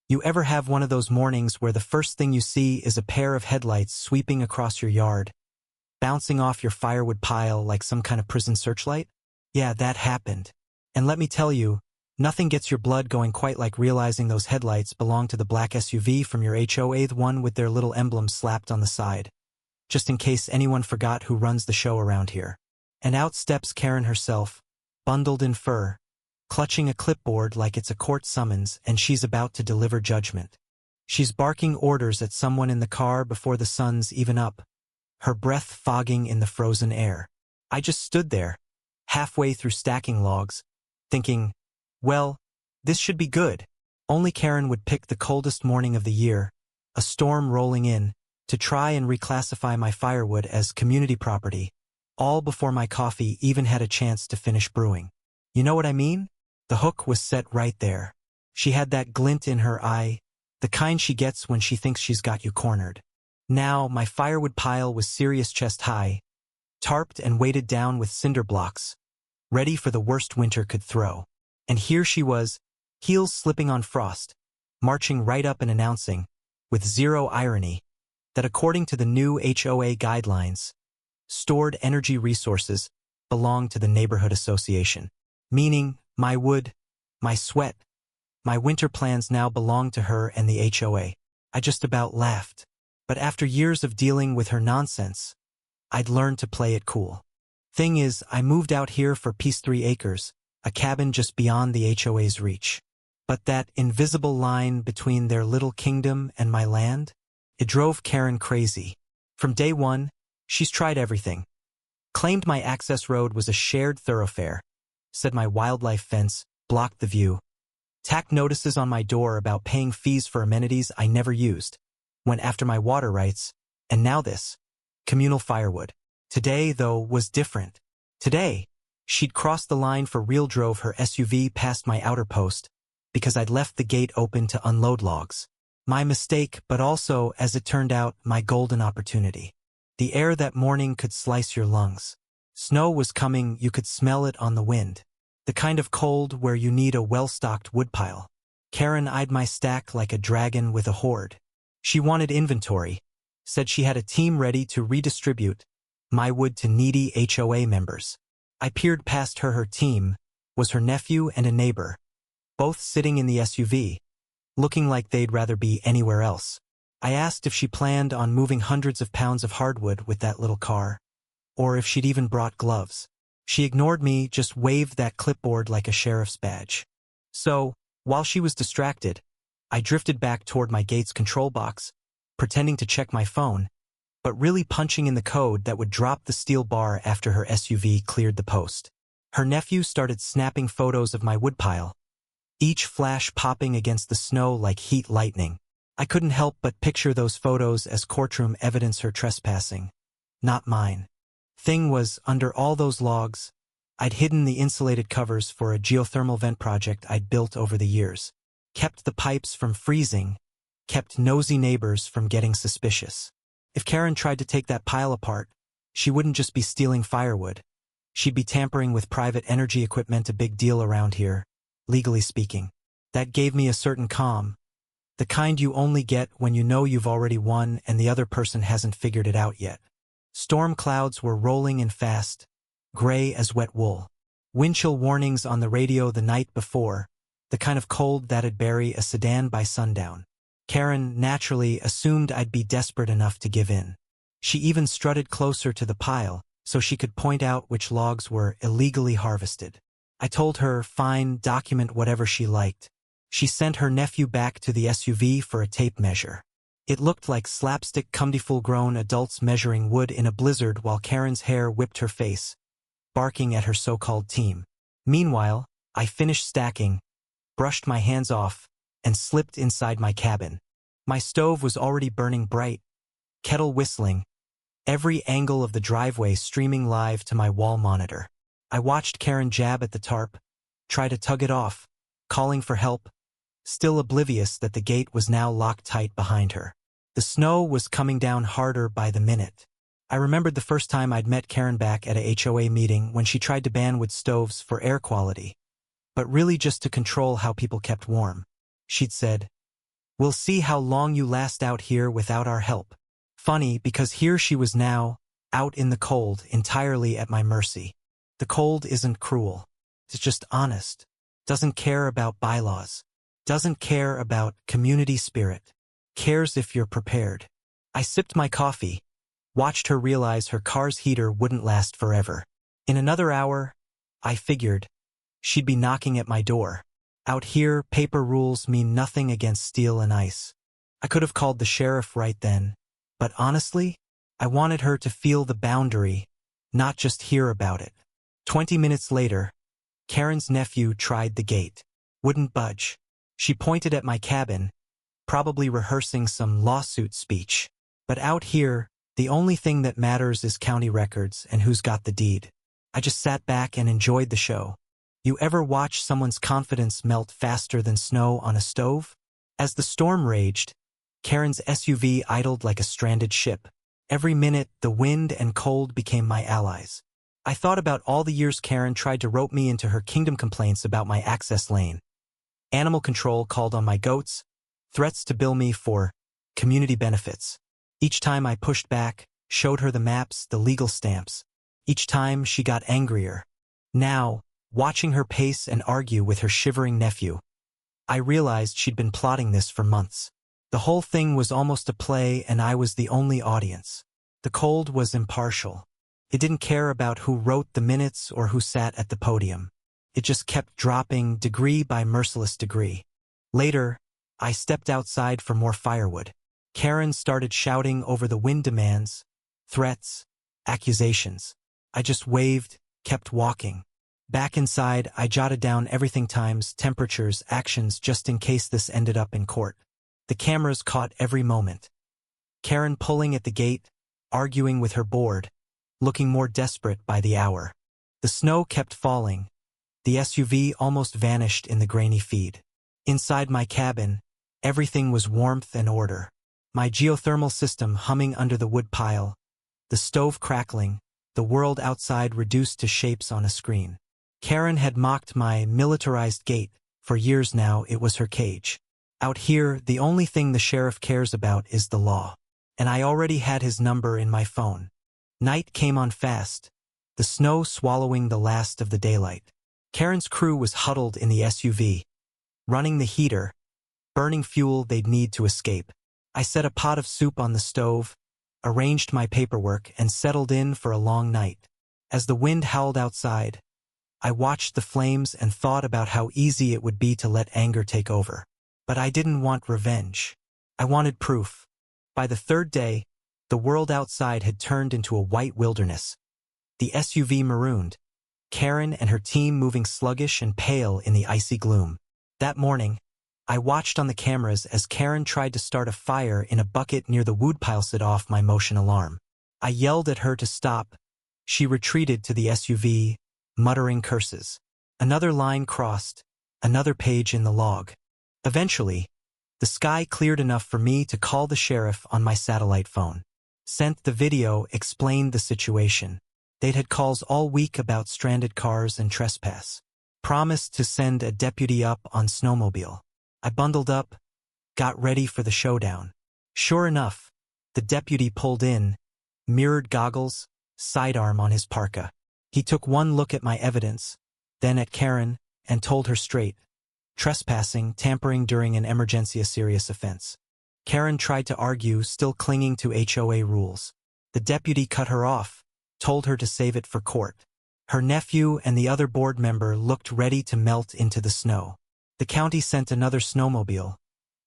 You ever have one of those mornings where the first thing you see is a pair of headlights sweeping across your yard, bouncing off your firewood pile like some kind of prison searchlight? Yeah, that happened. And let me tell you, nothing gets your blood going quite like realizing those headlights belong to the black SUV from your HOA, the one with their little emblem slapped on the side, just in case anyone forgot who runs the show around here. And out steps Karen herself, bundled in fur, clutching a clipboard like it's a court summons and she's about to deliver judgment. She's barking orders at someone in the car before the sun's even up, her breath fogging in the frozen air. I just stood there, halfway through stacking logs, thinking, well, this should be good. Only Karen would pick the coldest morning of the year, a storm rolling in, to try and reclassify my firewood as community property, all before my coffee even had a chance to finish brewing. You know what I mean? The hook was set right there. She had that glint in her eye, the kind she gets when she thinks she's got you cornered. Now, my firewood pile was serious chest high, tarped and weighted down with cinder blocks, ready for the worst winter could throw. And here she was, heels slipping on frost, marching right up and announcing, with zero irony, that according to the new HOA guidelines, stored energy resources belong to the neighborhood association. Meaning, my wood, my sweat, my winter plans now belong to her and the HOA. I just about laughed. But after years of dealing with her nonsense, I'd learned to play it cool. Thing is, I moved out here for Peace 3 acres, a cabin just beyond the HOA's reach. But that invisible line between their little kingdom and my land, it drove Karen crazy. From day one, she's tried everything. Claimed my access road was a shared thoroughfare, said my wildlife fence blocked the view, tacked notices on my door about paying fees for amenities I never used, went after my water rights, and now this, communal firewood. Today, though, was different. Today, she'd crossed the line for real, drove her SUV past my outer post, because I'd left the gate open to unload logs. My mistake, but also, as it turned out, my golden opportunity. The air that morning could slice your lungs. Snow was coming, you could smell it on the wind. The kind of cold where you need a well-stocked woodpile. Karen eyed my stack like a dragon with a hoard. She wanted inventory, said she had a team ready to redistribute my wood to needy HOA members. I peered past her team was her nephew and a neighbor, both sitting in the SUV, looking like they'd rather be anywhere else. I asked if she planned on moving hundreds of pounds of hardwood with that little car, or if she'd even brought gloves. She ignored me, just waved that clipboard like a sheriff's badge. So, while she was distracted, I drifted back toward my gate's control box, pretending to check my phone, but really punching in the code that would drop the steel bar after her SUV cleared the post. Her nephew started snapping photos of my woodpile, each flash popping against the snow like heat lightning. I couldn't help but picture those photos as courtroom evidence, her trespassing, not mine. Thing was, under all those logs, I'd hidden the insulated covers for a geothermal vent project I'd built over the years, kept the pipes from freezing, kept nosy neighbors from getting suspicious. If Karen tried to take that pile apart, she wouldn't just be stealing firewood. She'd be tampering with private energy equipment, a big deal around here, legally speaking. That gave me a certain calm, the kind you only get when you know you've already won and the other person hasn't figured it out yet. Storm clouds were rolling in fast, gray as wet wool. Wind chill warnings on the radio the night before, the kind of cold that'd bury a sedan by sundown. Karen naturally assumed I'd be desperate enough to give in. She even strutted closer to the pile so she could point out which logs were illegally harvested. I told her, fine, document whatever she liked. She sent her nephew back to the SUV for a tape measure. It looked like slapstick comedy, full-grown adults measuring wood in a blizzard while Karen's hair whipped her face, barking at her so-called team. Meanwhile, I finished stacking, brushed my hands off, and slipped inside my cabin. My stove was already burning bright, kettle whistling, every angle of the driveway streaming live to my wall monitor. I watched Karen jab at the tarp, try to tug it off, calling for help, still oblivious that the gate was now locked tight behind her. The snow was coming down harder by the minute. I remembered the first time I'd met Karen back at a HOA meeting when she tried to ban wood stoves for air quality, but really just to control how people kept warm. She'd said, We'll see how long you last out here without our help. Funny, because here she was now, out in the cold, entirely at my mercy. The cold isn't cruel. It's just honest. Doesn't care about bylaws. Doesn't care about community spirit. Cares if you're prepared. I sipped my coffee, watched her realize her car's heater wouldn't last forever. In another hour, I figured, she'd be knocking at my door. Out here, paper rules mean nothing against steel and ice. I could have called the sheriff right then, but honestly, I wanted her to feel the boundary, not just hear about it. 20 minutes later, Karen's nephew tried the gate. Wouldn't budge. She pointed at my cabin, probably rehearsing some lawsuit speech. But out here, the only thing that matters is county records and who's got the deed. I just sat back and enjoyed the show. You ever watch someone's confidence melt faster than snow on a stove? As the storm raged, Karen's SUV idled like a stranded ship. Every minute, the wind and cold became my allies. I thought about all the years Karen tried to rope me into her kingdom complaints about my access lane. Animal control called on my goats, threats to bill me for community benefits. Each time I pushed back, showed her the maps, the legal stamps. Each time she got angrier. Now, watching her pace and argue with her shivering nephew, I realized she'd been plotting this for months. The whole thing was almost a play and I was the only audience. The cold was impartial. It didn't care about who wrote the minutes or who sat at the podium. It just kept dropping degree by merciless degree. Later, I stepped outside for more firewood. Karen started shouting over the wind demands, threats, accusations. I just waved, kept walking. Back inside, I jotted down everything: times, temperatures, actions, just in case this ended up in court. The cameras caught every moment. Karen pulling at the gate, arguing with her board, looking more desperate by the hour. The snow kept falling. The SUV almost vanished in the grainy feed. Inside my cabin, everything was warmth and order. My geothermal system humming under the wood pile, the stove crackling, the world outside reduced to shapes on a screen. Karen had mocked my militarized gate. For years now, it was her cage. Out here, the only thing the sheriff cares about is the law. And I already had his number in my phone. Night came on fast, the snow swallowing the last of the daylight. Karen's crew was huddled in the SUV, running the heater, burning fuel they'd need to escape. I set a pot of soup on the stove, arranged my paperwork, and settled in for a long night. As the wind howled outside, I watched the flames and thought about how easy it would be to let anger take over. But I didn't want revenge. I wanted proof. By the third day, the world outside had turned into a white wilderness. The SUV marooned, Karen and her team moving sluggish and pale in the icy gloom. That morning, I watched on the cameras as Karen tried to start a fire in a bucket near the woodpile, set off my motion alarm. I yelled at her to stop. She retreated to the SUV, muttering curses. Another line crossed, another page in the log. Eventually, the sky cleared enough for me to call the sheriff on my satellite phone. Sent the video, explained the situation. They'd had calls all week about stranded cars and trespass. Promised to send a deputy up on snowmobile. I bundled up, got ready for the showdown. Sure enough, the deputy pulled in, mirrored goggles, sidearm on his parka. He took one look at my evidence, then at Karen, and told her straight. Trespassing, tampering during an emergency, a serious offense. Karen tried to argue, still clinging to HOA rules. The deputy cut her off, told her to save it for court. Her nephew and the other board member looked ready to melt into the snow. The county sent another snowmobile,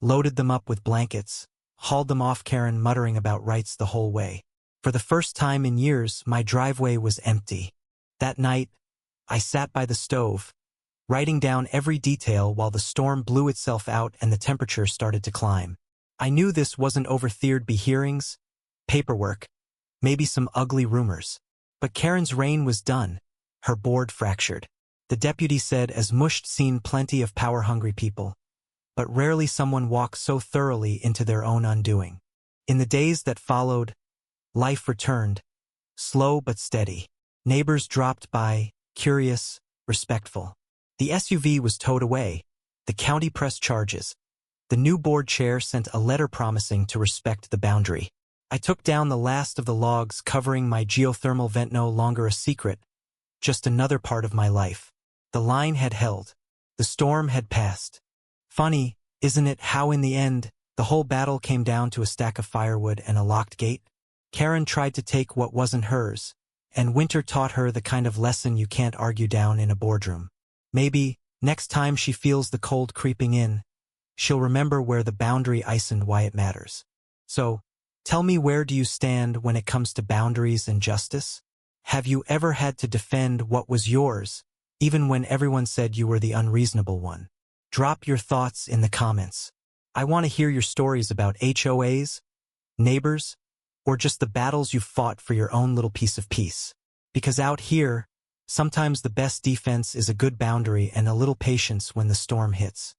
loaded them up with blankets, hauled them off, Karen muttering about rights the whole way. For the first time in years, my driveway was empty. That night, I sat by the stove, writing down every detail while the storm blew itself out and the temperature started to climb. I knew this wasn't over. There'd be hearings, paperwork, maybe some ugly rumors. But Karen's reign was done. Her board fractured. The deputy said, as mushed, seen plenty of power-hungry people, but rarely someone walks so thoroughly into their own undoing. In the days that followed, life returned, slow but steady. Neighbors dropped by, curious, respectful. The SUV was towed away. The county pressed charges. The new board chair sent a letter promising to respect the boundary. I took down the last of the logs covering my geothermal vent, no longer a secret, just another part of my life. The line had held. The storm had passed. Funny, isn't it, how in the end, the whole battle came down to a stack of firewood and a locked gate? Karen tried to take what wasn't hers, and winter taught her the kind of lesson you can't argue down in a boardroom. Maybe, next time she feels the cold creeping in, she'll remember where the boundary is and why it matters. So, tell me, where do you stand when it comes to boundaries and justice? Have you ever had to defend what was yours, even when everyone said you were the unreasonable one? Drop your thoughts in the comments. I want to hear your stories about HOAs, neighbors, or just the battles you fought for your own little piece of peace. Because out here, sometimes the best defense is a good boundary and a little patience when the storm hits.